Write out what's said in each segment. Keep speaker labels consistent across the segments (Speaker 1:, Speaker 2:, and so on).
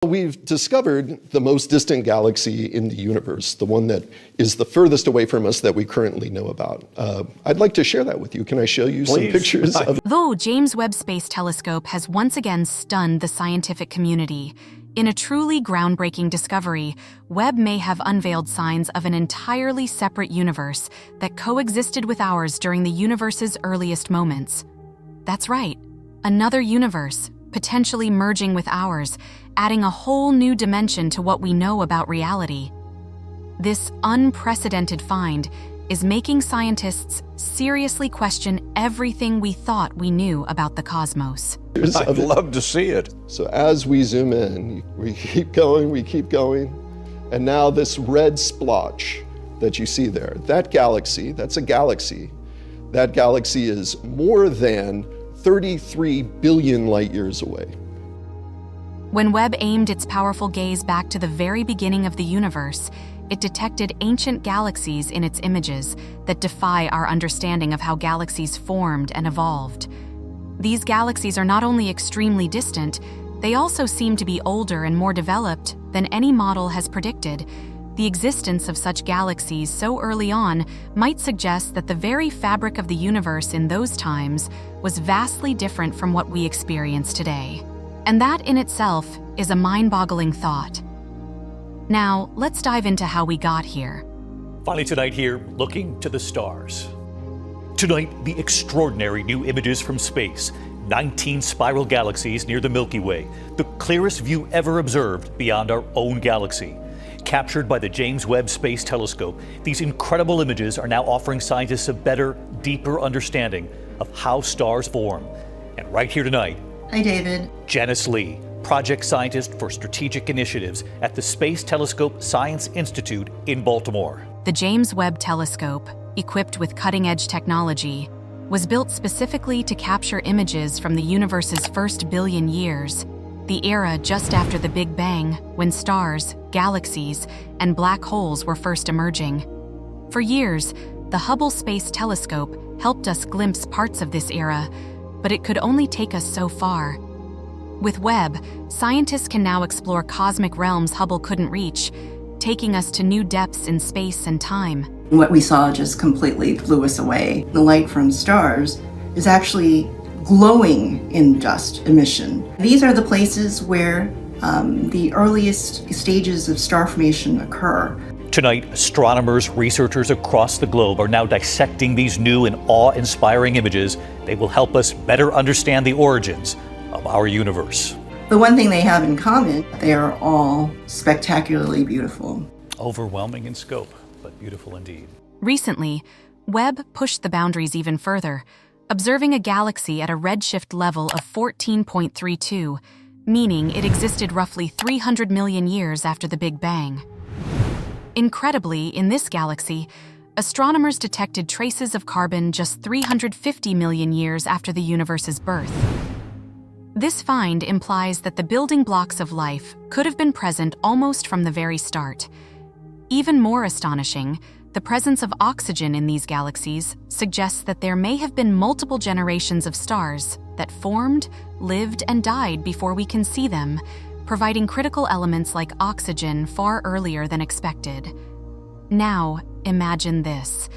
Speaker 1: We've discovered the most distant galaxy in the universe, the one that is the furthest away from us that we currently know about. I'd like to share that with you. Can I show you some pictures of...
Speaker 2: Though James Webb Space Telescope has once again stunned the scientific community, in a truly groundbreaking discovery, Webb may have unveiled signs of an entirely separate universe that coexisted with ours during the universe's earliest moments. That's right, another universe, potentially merging with ours, adding a whole new dimension to what we know about reality. This unprecedented find is making scientists seriously question everything we thought we knew about the cosmos.
Speaker 3: I'd love to see it.
Speaker 1: So as we zoom in, we keep going, and now this red splotch that you see there, that galaxy, that's a galaxy. That galaxy is more than 33 billion light years away.
Speaker 2: When Webb aimed its powerful gaze back to the very beginning of the universe, it detected ancient galaxies in its images that defy our understanding of how galaxies formed and evolved. These galaxies are not only extremely distant, they also seem to be older and more developed than any model has predicted. The existence of such galaxies so early on might suggest that the very fabric of the universe in those times was vastly different from what we experience today. And that in itself is a mind-boggling thought. Now, let's dive into how we got here.
Speaker 4: Finally tonight here, looking to the stars. Tonight, the extraordinary new images from space. 19 spiral galaxies near the Milky Way, the clearest view ever observed beyond our own galaxy. Captured by the James Webb Space Telescope, these incredible images are now offering scientists a better, deeper understanding of how stars form. And right here tonight,
Speaker 5: hi, David.
Speaker 4: Janice Lee, project scientist for strategic initiatives at the Space Telescope Science Institute in Baltimore.
Speaker 2: The James Webb Telescope, equipped with cutting-edge technology, was built specifically to capture images from the universe's first billion years, the era just after the Big Bang, when stars, galaxies, and black holes were first emerging. For years, the Hubble Space Telescope helped us glimpse parts of this era, but it could only take us so far. With Webb, scientists can now explore cosmic realms Hubble couldn't reach, taking us to new depths in space and time.
Speaker 5: What we saw just completely blew us away. The light from stars is actually glowing in dust emission. These are the places where the earliest stages of star formation occur.
Speaker 4: Tonight, astronomers, researchers across the globe are now dissecting these new and awe-inspiring images. They will help us better understand the origins of our universe.
Speaker 5: The one thing they have in common, they are all spectacularly beautiful.
Speaker 4: Overwhelming in scope, but beautiful indeed.
Speaker 2: Recently, Webb pushed the boundaries even further, observing a galaxy at a redshift level of 14.32, meaning it existed roughly 300 million years after the Big Bang. Incredibly, in this galaxy, astronomers detected traces of carbon just 350 million years after the universe's birth. This find implies that the building blocks of life could have been present almost from the very start. Even more astonishing, the presence of oxygen in these galaxies suggests that there may have been multiple generations of stars that formed, lived, and died before we can see them, providing critical elements like oxygen far earlier than expected. Now, imagine this.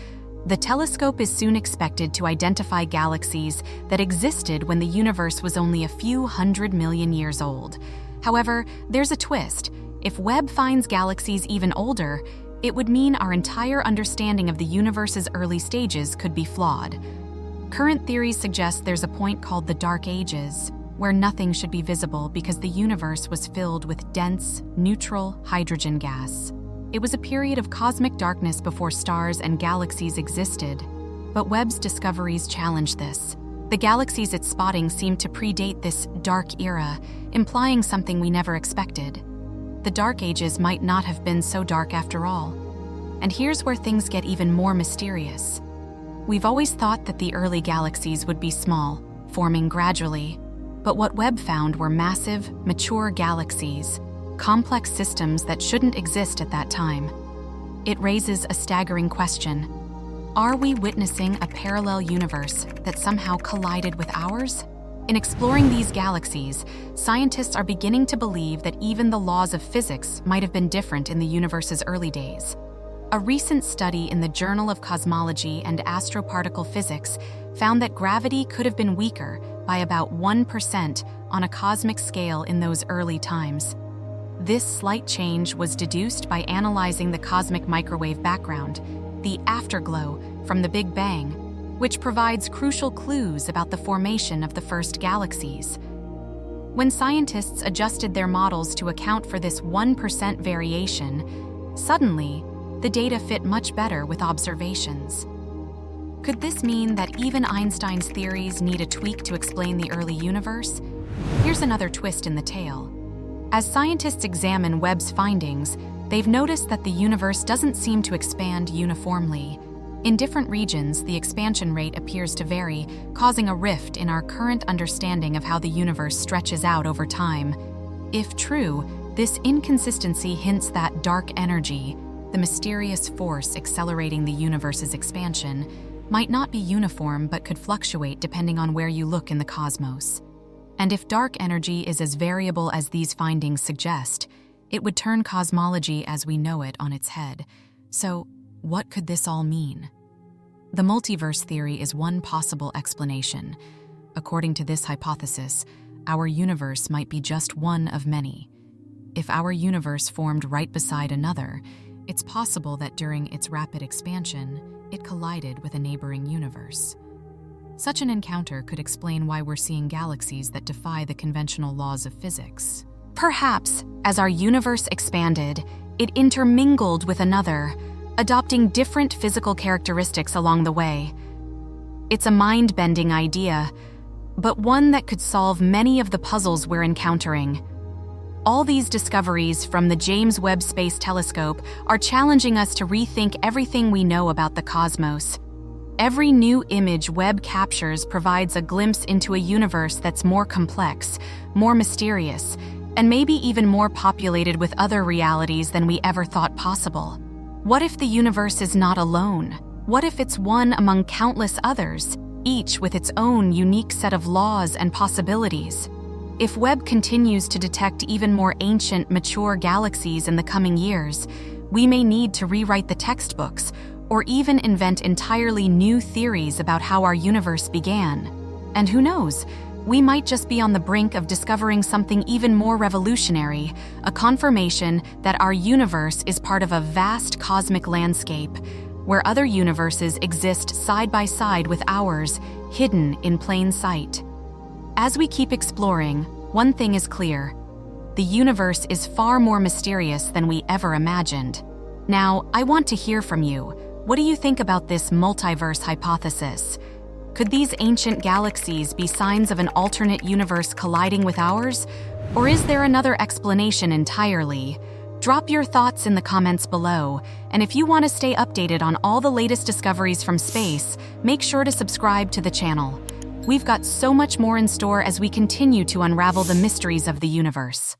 Speaker 2: The telescope is soon expected to identify galaxies that existed when the universe was only a few 100 million years old. However, there's a twist. If Webb finds galaxies even older, it would mean our entire understanding of the universe's early stages could be flawed. Current theories suggest there's a point called the Dark Ages, where nothing should be visible because the universe was filled with dense, neutral hydrogen gas. It was a period of cosmic darkness before stars and galaxies existed, but Webb's discoveries challenge this. The galaxies it's spotting seem to predate this dark era, implying something we never expected. The Dark Ages might not have been so dark after all. And here's where things get even more mysterious. We've always thought that the early galaxies would be small, forming gradually, but what Webb found were massive, mature galaxies, complex systems that shouldn't exist at that time. It raises a staggering question. Are we witnessing a parallel universe that somehow collided with ours? In exploring these galaxies, scientists are beginning to believe that even the laws of physics might have been different in the universe's early days. A recent study in the Journal of Cosmology and Astroparticle Physics found that gravity could have been weaker by about 1% on a cosmic scale in those early times. This slight change was deduced by analyzing the cosmic microwave background, the afterglow from the Big Bang, which provides crucial clues about the formation of the first galaxies. When scientists adjusted their models to account for this 1% variation, suddenly, the data fit much better with observations. Could this mean that even Einstein's theories need a tweak to explain the early universe? Here's another twist in the tale. As scientists examine Webb's findings, they've noticed that the universe doesn't seem to expand uniformly. In different regions, the expansion rate appears to vary, causing a rift in our current understanding of how the universe stretches out over time. If true, this inconsistency hints that dark energy, the mysterious force accelerating the universe's expansion, might not be uniform but could fluctuate depending on where you look in the cosmos. And if dark energy is as variable as these findings suggest, it would turn cosmology as we know it on its head. So, what could this all mean? The multiverse theory is one possible explanation. According to this hypothesis, our universe might be just one of many. If our universe formed right beside another, it's possible that during its rapid expansion, it collided with a neighboring universe. Such an encounter could explain why we're seeing galaxies that defy the conventional laws of physics. Perhaps, as our universe expanded, it intermingled with another, adopting different physical characteristics along the way. It's a mind-bending idea, but one that could solve many of the puzzles we're encountering. All these discoveries from the James Webb Space Telescope are challenging us to rethink everything we know about the cosmos. Every new image Webb captures provides a glimpse into a universe that's more complex, more mysterious, and maybe even more populated with other realities than we ever thought possible. What if the universe is not alone? What if it's one among countless others, each with its own unique set of laws and possibilities? If Webb continues to detect even more ancient, mature galaxies in the coming years, we may need to rewrite the textbooks or even invent entirely new theories about how our universe began. And who knows, we might just be on the brink of discovering something even more revolutionary, a confirmation that our universe is part of a vast cosmic landscape, where other universes exist side by side with ours, hidden in plain sight. As we keep exploring, one thing is clear: the universe is far more mysterious than we ever imagined. Now, I want to hear from you. What do you think about this multiverse hypothesis? Could these ancient galaxies be signs of an alternate universe colliding with ours? Or is there another explanation entirely? Drop your thoughts in the comments below, and if you want to stay updated on all the latest discoveries from space, make sure to subscribe to the channel. We've got so much more in store as we continue to unravel the mysteries of the universe.